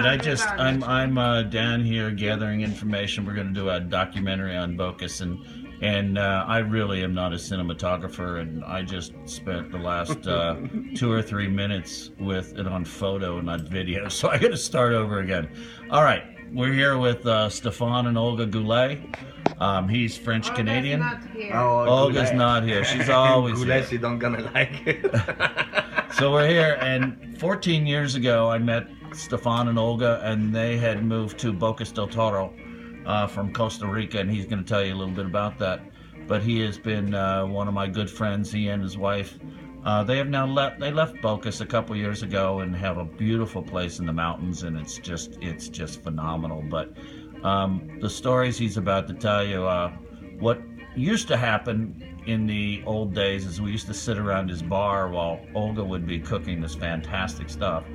I'm down here gathering information. We're going to do a documentary on Bocas, and I really am not a cinematographer, and I just spent the last 2 or 3 minutes with it on photo and not video, so I got to start over again. All right, we're here with Stephan and Olga Goulet. He's French Canadian. Oh, Olga's not here. She's always Goulet, here. she don't gonna like it. So we're here, and 14 years ago I met Stephan and Olga, and they had moved to Bocas del Toro from Costa Rica, and he's going to tell you a little bit about that. But he has been one of my good friends, he and his wife. They have now left Bocas a couple years ago and have a beautiful place in the mountains, and it's just phenomenal. But the stories he's about to tell you, what used to happen in the old days is we used to sit around his bar while Olga would be cooking this fantastic stuff.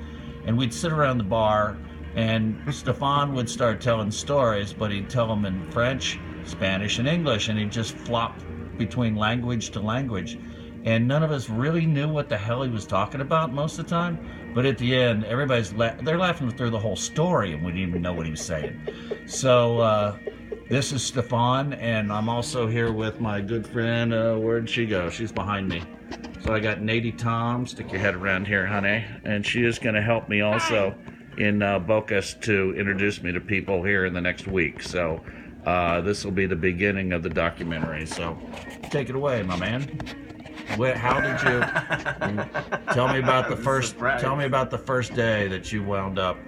And we'd sit around the bar, and Stephan would start telling stories, but he'd tell them in French, Spanish, and English, and he'd just flop between language to language. And none of us really knew what the hell he was talking about most of the time. But at the end, they're laughing through the whole story, and we didn't even know what he was saying. So this is Stephan, and I'm also here with my good friend. Where'd she go? She's behind me. So I got Nady Tom. Stick your head around here, honey. And she is going to help me also in Bocas to introduce me to people here in the next week. So this will be the beginning of the documentary. So take it away, my man. How did you tell me about the first? Tell me about the first day that you wound up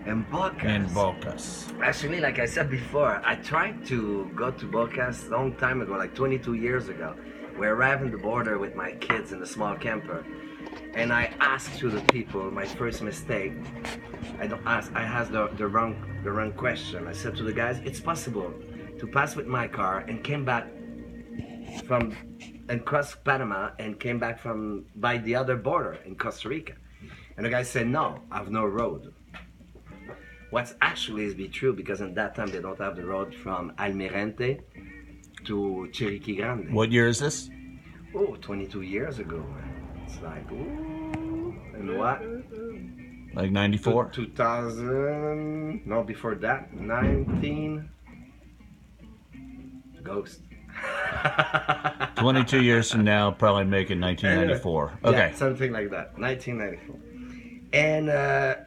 in Bocas. Actually, like I said before, I tried to go to Bocas a long time ago, like 22 years ago. We arrived on the border with my kids in a small camper, and I asked to the people my first mistake. I asked the wrong question. I said to the guys, it's possible to pass with my car and came back and cross Panama and came back by the other border in Costa Rica. And the guy said, no, I have no road. What's actually is be true, because in that time they don't have the road from Almirante to Chiriquí Grande. What year is this? Oh, 22 years ago, man. It's like, ooh, and what? Like 94? 2000, no, before that, 19, Ghost. 22 years from now, probably make it 1994. Okay. Yeah, something like that, 1994. And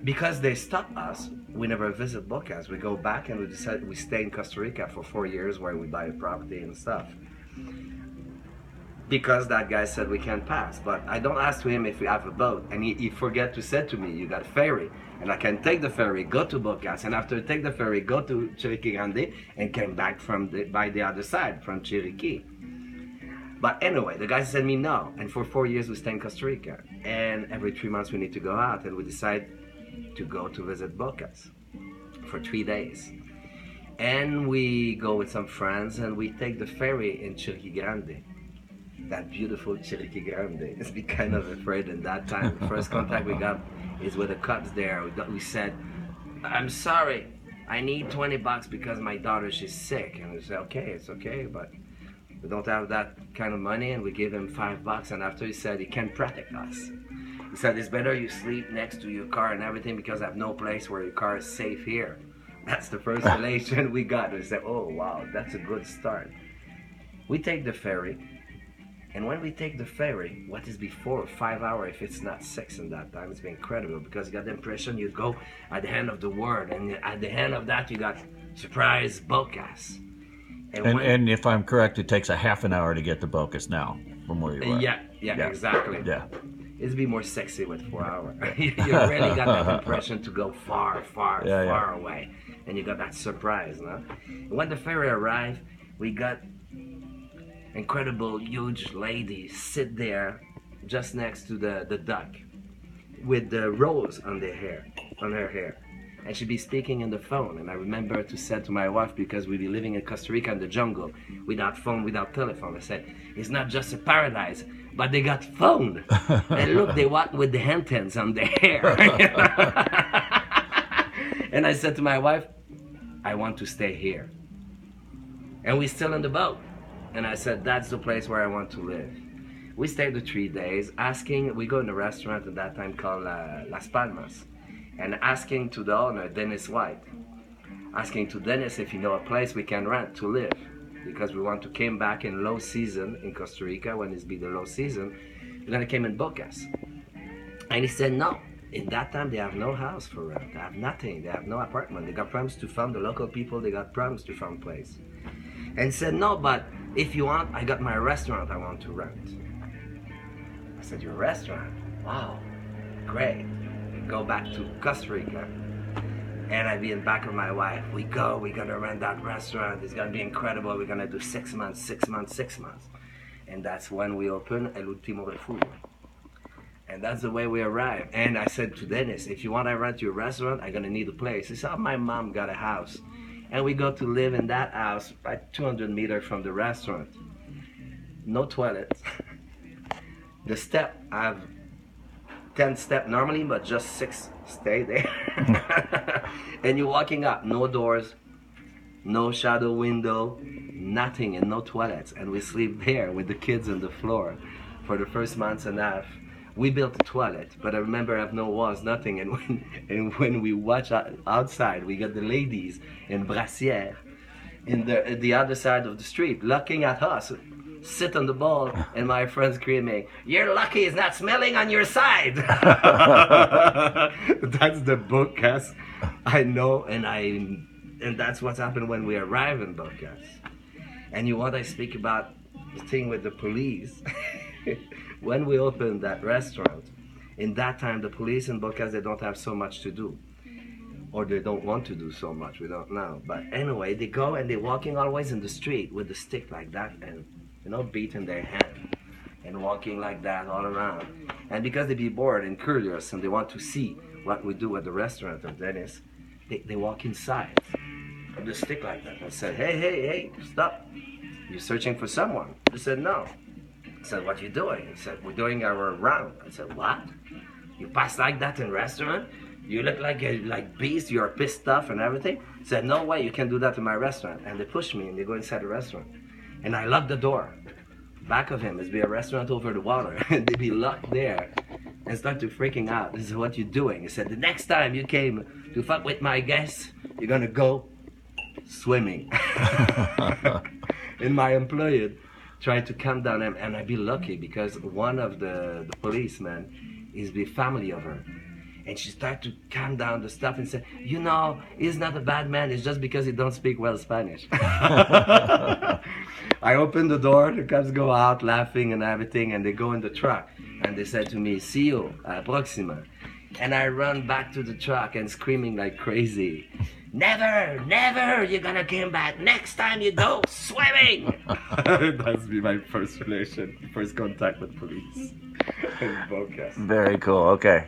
because they stopped us, we never visit Bocas. We go back and we decided we stay in Costa Rica for 4 years where we buy a property and stuff. Because that guy said we can't pass. But I don't ask to him if we have a boat. And he forget to say to me, you got a ferry. And I can take the ferry, go to Bocas, and after take the ferry, go to Chiriquí Grande, and came back by the other side, from Chiriquí. But anyway, the guy said me no, and for 4 years we stay in Costa Rica. And every 3 months we need to go out, and we decide to go to visit Bocas for 3 days. And we go with some friends, and we take the ferry in Chiriquí Grande. That beautiful Chiriquí Grande. It's be kind of afraid in that time. The first contact we got is with the cops there. We said, I'm sorry, I need $20 because my daughter, she's sick. And we said, okay, it's okay, but we don't have that kind of money. And we gave him $5, and after he said he can't protect us. He said, it's better you sleep next to your car and everything because I have no place where your car is safe here. That's the first relation we got. We said, oh wow, that's a good start. We take the ferry, and when we take the ferry, what is before 5 hours, if it's not 6 in that time, it's been incredible because you got the impression you go at the end of the world, and at the end of that you got surprise Bocas. And if I'm correct, it takes a half an hour to get to Bocas now from where you are. Yeah, exactly. Yeah. It's be more sexy with 4 hours. You really got that impression to go far away, and you got that surprise, no? When the ferry arrived, we got incredible huge lady sit there just next to the dock with the rose on her hair, and she'd be speaking in the phone. And I remember to say to my wife, because we'd be living in Costa Rica in the jungle without phone, without telephone, I said, it's not just a paradise, but they got phone. And look, they walk with the antennas on their hair. And I said to my wife, I want to stay here. And we're still in the boat. And I said, that's the place where I want to live. We stayed the 3 days, we go in a restaurant at that time called Las Palmas. and asking to the owner, Dennis White, asking to Dennis if you know a place we can rent to live, because we want to came back in low season in Costa Rica. When it's be the low season, we're gonna come and book us. And he said no. In that time, they have no house for rent. They have nothing. They have no apartment. They got problems to find the local people. They got problems to find place. And he said no, but if you want, I got my restaurant I want to rent. I said, your restaurant? Wow, great. We go back to Costa Rica. And I be in back of my wife. We're gonna rent that restaurant. It's gonna be incredible. We're gonna do 6 months, 6 months, 6 months. And that's when we open El Último Refugio. And that's the way we arrived. And I said to Dennis, if you want to rent your restaurant, I'm gonna need a place. He said, oh, my mom got a house. And we go to live in that house, like 200 meters from the restaurant. No toilets. The step, I have 10 steps normally, but just 6 stay there. And you're walking up, no doors, no shadow window, nothing, and no toilets. And we sleep there with the kids on the floor for the first month and a half. We built a toilet, but I remember I have no walls, nothing. And when we watch outside, we got the ladies in brassiere in the other side of the street looking at us, sit on the ball, and my friends screaming, "You're lucky it's not smelling on your side." That's the Bocas I know, and that's what's happened when we arrive in Bocas. And you want I speak about the thing with the police. When we opened that restaurant, in that time the police in Bocas, they don't have so much to do, or they don't want to do so much, we don't know. But anyway, they go and they're walking always in the street with the stick like that, and beating their hand and walking like that all around. And because they be bored and curious and they want to see what we do at the restaurant of Dennis, they walk inside with the stick like that. I said, hey, stop. You're searching for someone. They said, no. I said, what you doing? He said, we're doing our round. I said, what? You pass like that in restaurant? You look like beast, you're pissed off and everything? He said, no way, you can do that in my restaurant. And they push me and they go inside the restaurant. And I lock the door. Back of him is be a restaurant over the water. And they be locked there and start to freaking out. This is what you're doing. He said, the next time you came to fuck with my guests, you're gonna go swimming. And my employee tried to calm down him, and I be lucky because one of the policemen is the family of her. And she started to calm down the stuff and said, he's not a bad man, it's just because he don't speak well Spanish. I opened the door, the cops go out laughing and everything, and they go in the truck. And they said to me, see you, próxima. And I run back to the truck and screaming like crazy. Never, you're gonna come back. Next time you go swimming. That's been my first contact with police in Bocas. Very cool. Okay.